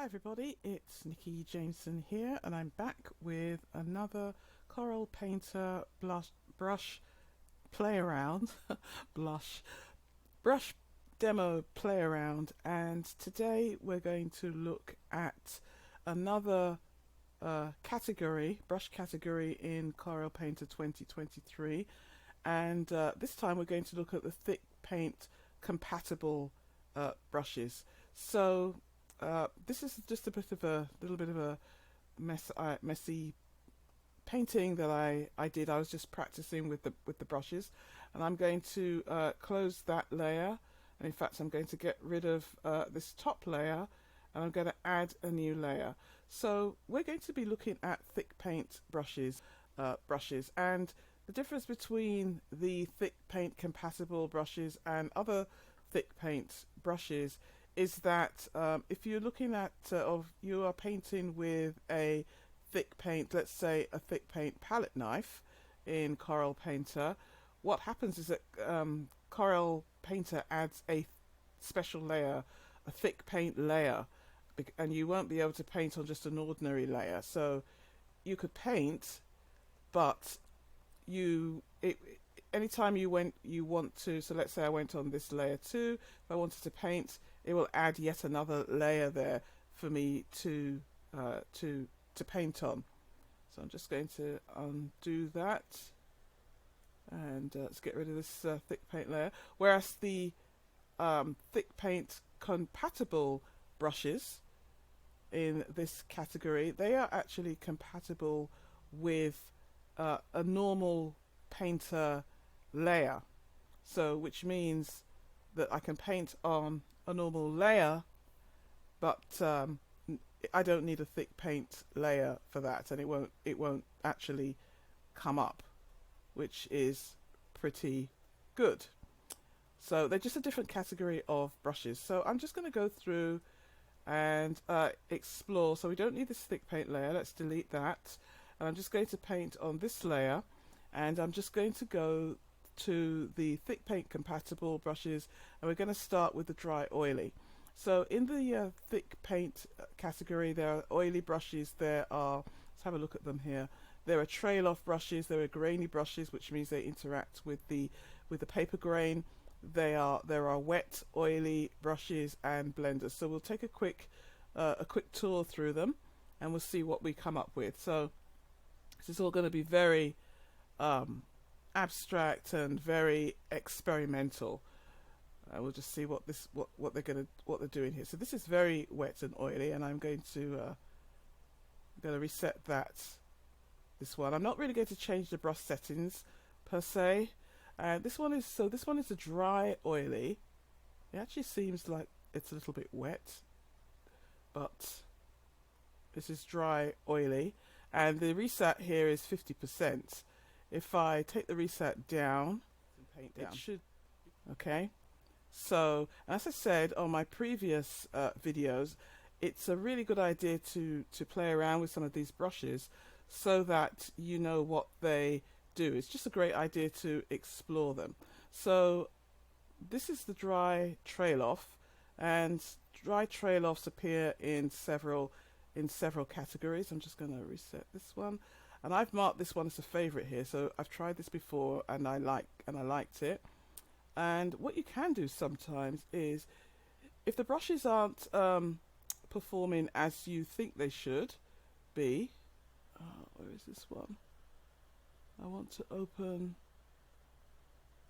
Hi everybody, it's Nicky Jameson here, and I'm back with another Corel Painter brush play around, brush demo play around, and today we're going to look at another brush category in Corel Painter 2023, and this time we're going to look at the thick paint compatible brushes. So this is just a little bit of a messy painting that I did. I was just practicing with the brushes, and I'm going to close that layer, and in fact I'm going to get rid of this top layer, and I'm going to add a new layer. So we're going to be looking at thick paint brushes, and the difference between the thick paint compatible brushes and other thick paint brushes is that if you're looking at you are painting with a thick paint, let's say a thick paint palette knife in Corel Painter, what happens is that Corel Painter adds a special layer, a thick paint layer, and you won't be able to paint on just an ordinary layer. So you could paint, but anytime you want to, so let's say I went on this layer 2, if I wanted to paint, it will add yet another layer there for me to paint on. So I'm just going to undo that, and let's get rid of this thick paint layer. Whereas the thick paint compatible brushes in this category, they are actually compatible with a normal painter layer, so which means that I can paint on a normal layer, but I don't need a thick paint layer for that, and it won't actually come up, which is pretty good. So they're just a different category of brushes. So I'm just going to go through and explore. So we don't need this thick paint layer. Let's delete that, and I'm just going to paint on this layer, and I'm just going to go to the thick paint compatible brushes, and we're going to start with the dry oily. So in the thick paint category, there are oily brushes. There are, let's have a look at them here. There are trail off brushes, there are grainy brushes, which means they interact with the paper grain. There are wet oily brushes and blenders. So we'll take a quick tour through them, and we'll see what we come up with. So this is all going to be very abstract and very experimental. We'll just see what they're doing here. So this is very wet and oily, and I'm going to reset this one. I'm not really going to change the brush settings per se. This one is a dry oily. It actually seems like it's a little bit wet, but this is dry oily, and the reset here is 50%. If I take the reset down, it should, okay. So as I said on my previous videos, it's a really good idea to play around with some of these brushes so that you know what they do. It's just a great idea to explore them. So this is the dry trail off, and dry trail offs appear in several categories. I'm just going to reset this one, and I've marked this one as a favorite here. So I've tried this before, and I liked it. And what you can do sometimes is, if the brushes aren't performing as you think they should be, where is this one? I want to open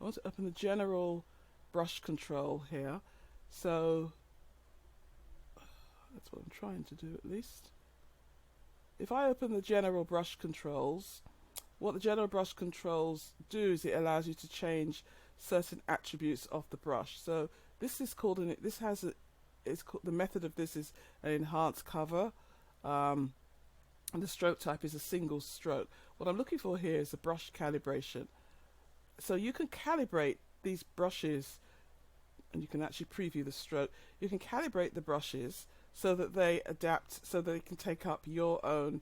the general brush control here. So that's what I'm trying to do, at least. If I open the general brush controls, what the general brush controls do is it allows you to change certain attributes of the brush. So this is called the method of this is an enhanced cover, and the stroke type is a single stroke. What I'm looking for here is a brush calibration. So you can calibrate these brushes, and you can actually preview the stroke. You can calibrate the brushes so that they adapt, so that they can take up your own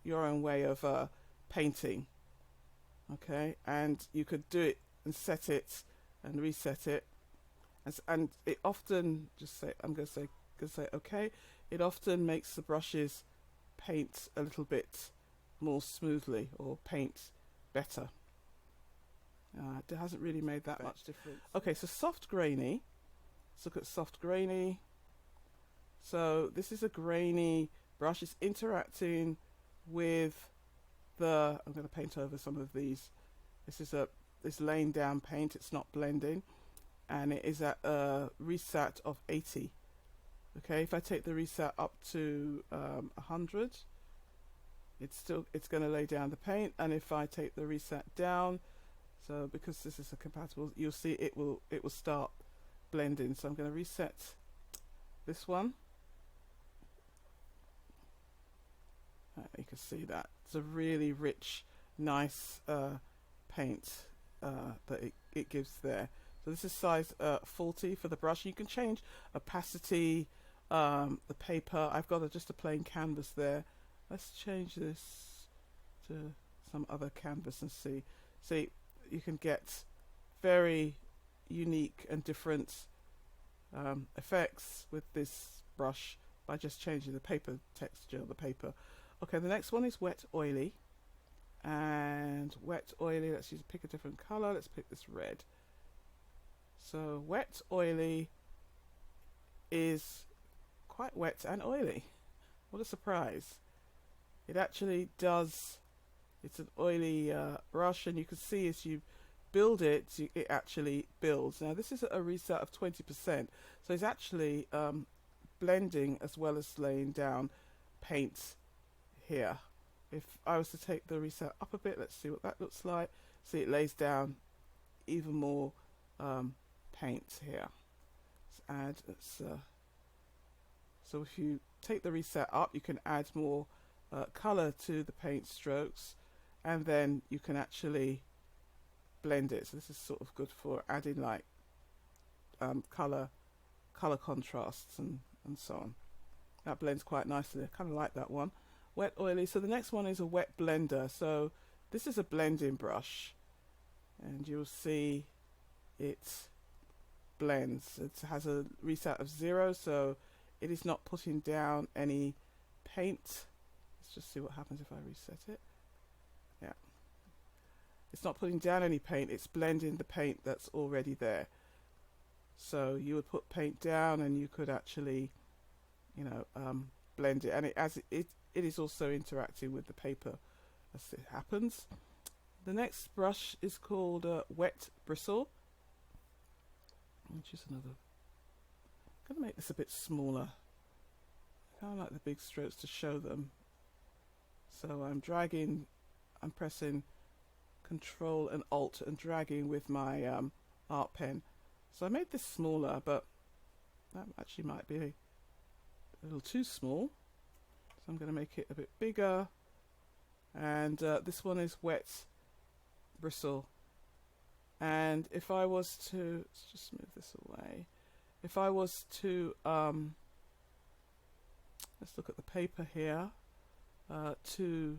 your own way of painting. Okay, and you could do it and set it and reset it, and it often I'm going to say and say OK, it often makes the brushes paint a little bit more smoothly or paint better. It hasn't really made that much difference. Okay, so soft grainy. Let's look at soft grainy. So this is a grainy brush. It's interacting with the, I'm going to paint over some of these. This laying down paint, it's not blending, and it is at a reset of 80. Okay, if I take the reset up to 100, it's going to lay down the paint, and if I take the reset down, so because this is a compatible, you'll see it will start blending. So I'm going to reset this one. You can see that it's a really rich, nice paint that it gives there. So this is size 40 for the brush. You can change opacity, the paper. I've got just a plain canvas there. Let's change this to some other canvas and see. See, you can get very unique and different effects with this brush by just changing the paper texture of the paper. Okay, the next one is wet oily. And wet oily, let's pick a different color. Let's pick this red. So wet oily is quite wet and oily. What a surprise. It actually does, it's an oily brush, and you can see as you build it, it actually builds. Now this is a reset of 20%, so it's actually blending as well as laying down paint here. If I was to take the reset up a bit, let's see what that looks like. See, it lays down even more paint here. Let's add, so if you take the reset up, you can add more color to the paint strokes, and then you can actually blend it. So this is sort of good for adding like color contrasts and so on. That blends quite nicely. I kind of like that one. Wet oily. So the next one is a wet blender. So this is a blending brush, and you'll see it blends. It has a reset of 0, so it is not putting down any paint. Let's just see what happens if I reset it. Yeah, it's not putting down any paint, it's blending the paint that's already there. So you would put paint down and you could actually, you know, blend it, and it is also interacting with the paper as it happens. The next brush is called Wet Bristle, which is another. I'm going to make this a bit smaller. I kind of like the big strokes to show them. So I'm pressing Control and Alt and dragging with my art pen. So I made this smaller, but that actually might be a little too small. So I'm going to make it a bit bigger. And this one is Wet Bristle. And if I was to, let's just move this away. If I was to, let's look at the paper here, to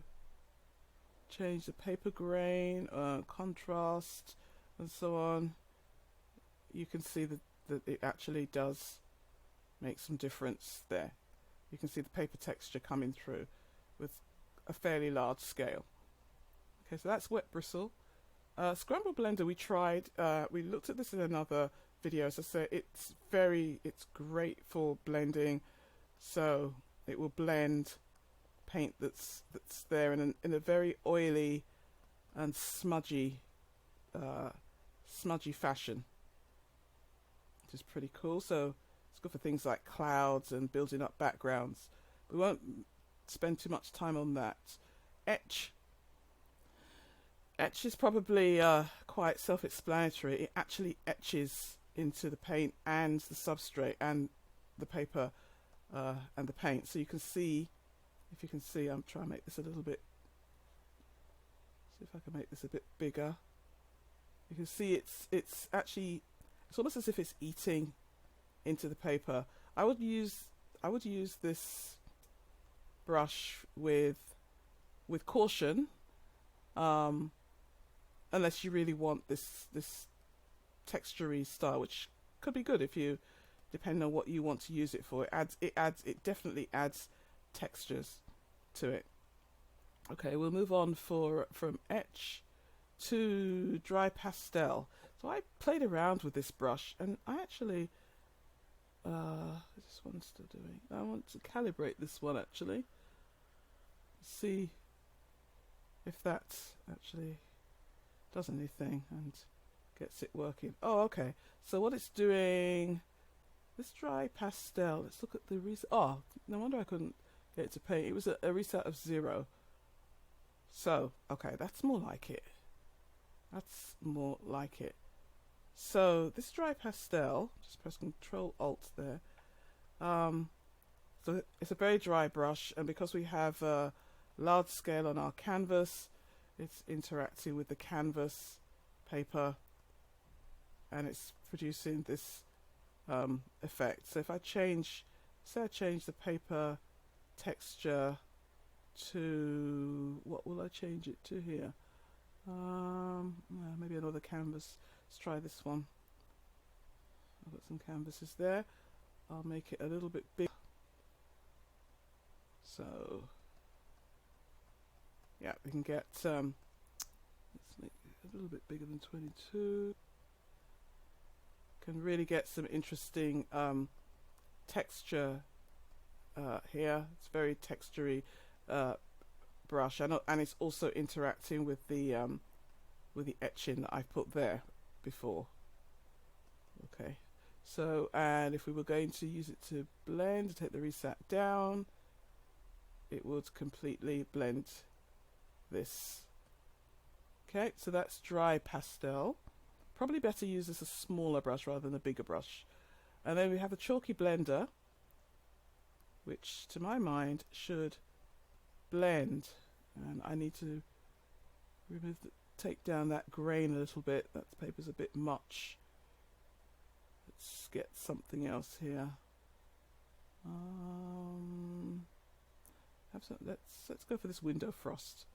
change the paper grain, contrast, and so on, you can see that it actually does make some difference there. You can see the paper texture coming through with a fairly large scale. Okay, so that's Wet Bristle. Scramble Blender we tried, we looked at this in another video. As I say, it's great for blending, so it will blend paint that's there in a very oily and smudgy fashion, which is pretty cool. So it's good for things like clouds and building up backgrounds. We won't spend too much time on that. Etch is probably quite self-explanatory. It actually etches into the paint and the substrate and the paper and the paint. So you can see, if you can see, I'm trying to make this a little bit, see if I can make this a bit bigger. You can see it's almost as if it's eating into the paper. I would use this brush with caution, unless you really want this texture-y style, which could be good if you depending on what you want to use it for. It definitely adds textures to it. Okay, we'll move on from etch to dry pastel. So I played around with this brush, and I actually this one's still doing. I want to calibrate this one actually. See if that actually does anything and gets it working. Oh, okay. So what it's doing, this dry pastel. Let's look at the reset. Oh, no wonder I couldn't get it to paint. It was a reset of 0. So, okay, that's more like it. That's more like it. So this dry pastel, just press Control Alt there. So it's a very dry brush, and because we have large scale on our canvas, it's interacting with the canvas paper, and it's producing this effect. So if I change, say I change the paper texture to, what will I change it to here? Maybe another canvas. Let's try this one. I've got some canvases there. I'll make it a little bit big. So yeah, we can get let's make it a little bit bigger than 22. Can really get some interesting texture here. It's very textury brush, and it's also interacting with the etching that I've put there before. Okay, so, and if we were going to use it to blend, to take the reset down, it would completely blend this. Okay, so that's dry pastel. Probably better use this as a smaller brush rather than a bigger brush. And then we have the chalky blender, which to my mind should blend, and I need to take down that grain a little bit. That paper's a bit much. Let's get something else here. Let's go for this window frost.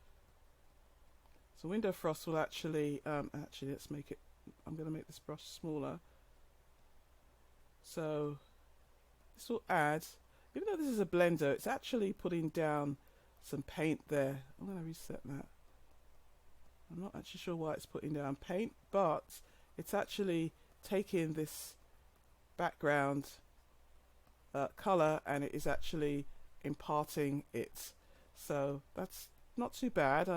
So window frost will actually let's make it. I'm going to make this brush smaller. So this will add, even though this is a blender, it's actually putting down some paint there. I'm going to reset that. I'm not actually sure why it's putting down paint, but it's actually taking this background color, and it is actually imparting it. So that's not too bad.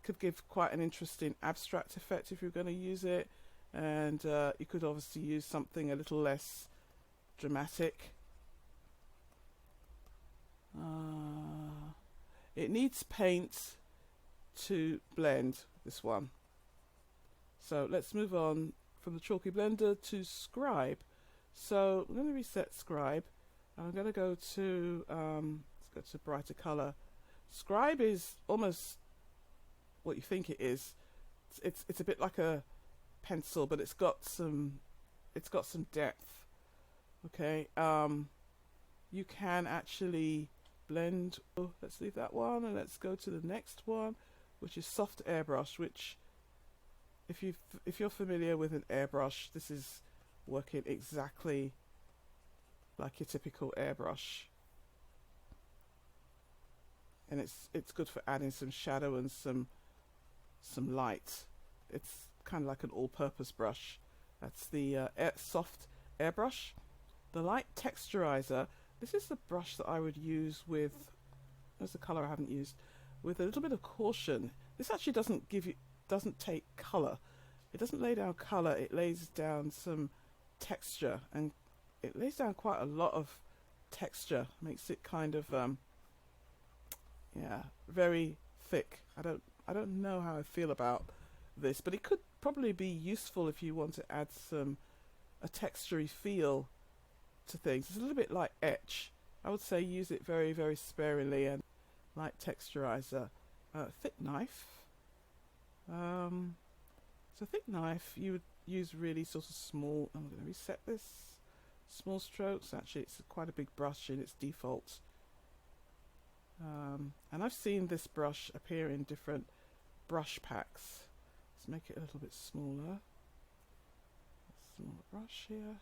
Could give quite an interesting abstract effect if you're going to use it, and you could obviously use something a little less dramatic. It needs paint to blend this one. So let's move on from the chalky blender to scribe. So I'm going to reset scribe, and I'm going to go to let's go to brighter color. Scribe is almost what you think it is. It's a bit like a pencil, but it's got some depth. Okay, you can actually blend. Oh, let's leave that one, and let's go to the next one, which is soft airbrush. Which, if you're familiar with an airbrush, this is working exactly like your typical airbrush, and it's good for adding some shadow and some light. It's kind of like an all-purpose brush. That's the soft airbrush. The light texturizer, this is the brush that I would use with, there's a color I haven't used, with a little bit of caution. This actually doesn't take color. It doesn't lay down color, it lays down some texture, and it lays down quite a lot of texture. Makes it kind of yeah, very thick. I don't know how I feel about this, but it could probably be useful if you want to add a textury feel to things. It's a little bit like etch. I would say use it very, very sparingly, and light texturizer. Thick knife. So thick knife you would use really sort of small. I'm going to reset this. Small strokes. Actually, it's quite a big brush in its default. And I've seen this brush appear in different brush packs. Let's make it a little bit smaller. Smaller brush here.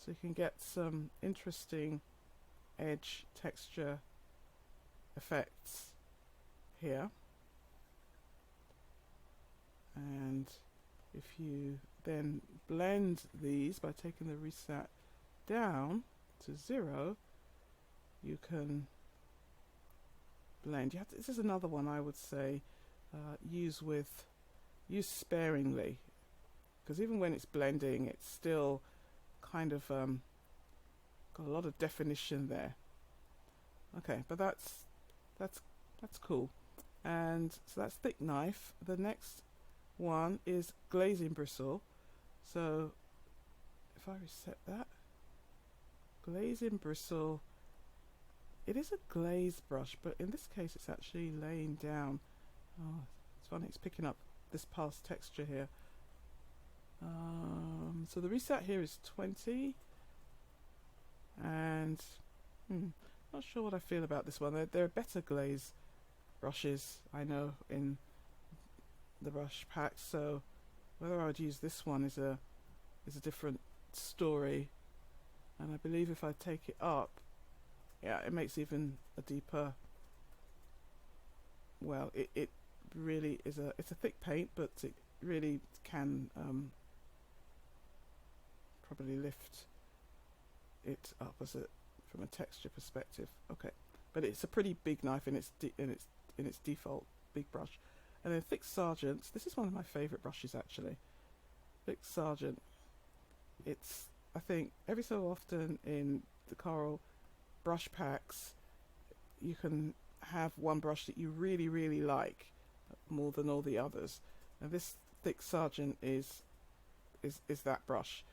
So you can get some interesting edge texture effects here. And if you then blend these by taking the reset down to 0, you can blend. This is another one I would say use sparingly, because even when it's blending, it's still kind of got a lot of definition there. Okay, but that's cool. And so that's thick knife. The next one is glazing bristle. So if I reset that, glazing bristle, it is a glaze brush, but in this case it's actually laying down. Oh, it's funny, it's picking up this past texture here. So the reset here is 20, and not sure what I feel about this one. There are better glaze brushes, I know, in the brush pack, so whether I would use this one is a different story. And I believe if I take it up, yeah, it makes even a deeper, well, it really is it's a thick paint, but it really can probably lift it up from a texture perspective. Okay, but it's a pretty big knife in its default big brush. And then thick sergeant, this is one of my favorite brushes actually. Thick sergeant, it's, I think every so often in the Corel brush packs you can have one brush that you really, really like more than all the others, and this thick sergeant is that brush.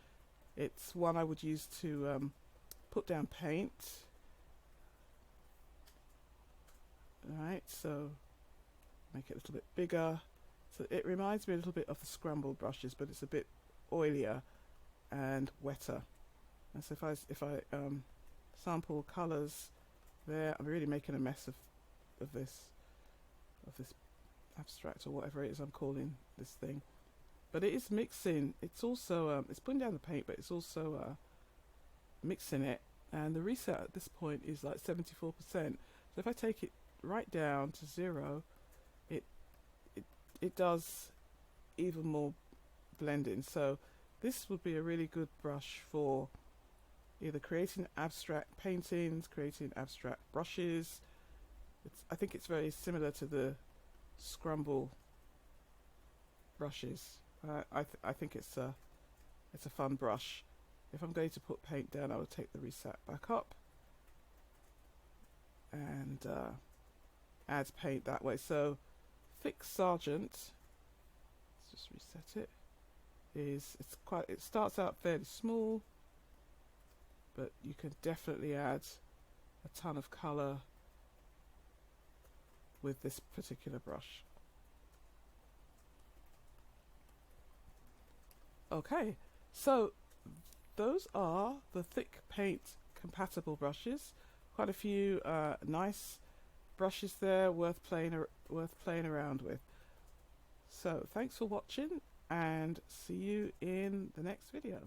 It's one I would use to put down paint. Alright, so make it a little bit bigger. So it reminds me a little bit of the scrambled brushes, but it's a bit oilier and wetter. And so if I sample colours there, I'm really making a mess of this abstract or whatever it is I'm calling this thing. But it is mixing. It's also it's putting down the paint, but it's also mixing it. And the reset at this point is like 74%. So if I take it right down to 0, it does even more blending. So this would be a really good brush for either creating abstract paintings, creating abstract brushes. I think it's very similar to the scrumble brushes. I think it's a fun brush. If I'm going to put paint down, I would take the reset back up and add paint that way. So thick sergeant, let's just reset it. It starts out fairly small, but you can definitely add a ton of colour with this particular brush. Okay, so those are the thick paint compatible brushes. Quite a few nice brushes there, worth playing around with. So thanks for watching, and see you in the next video.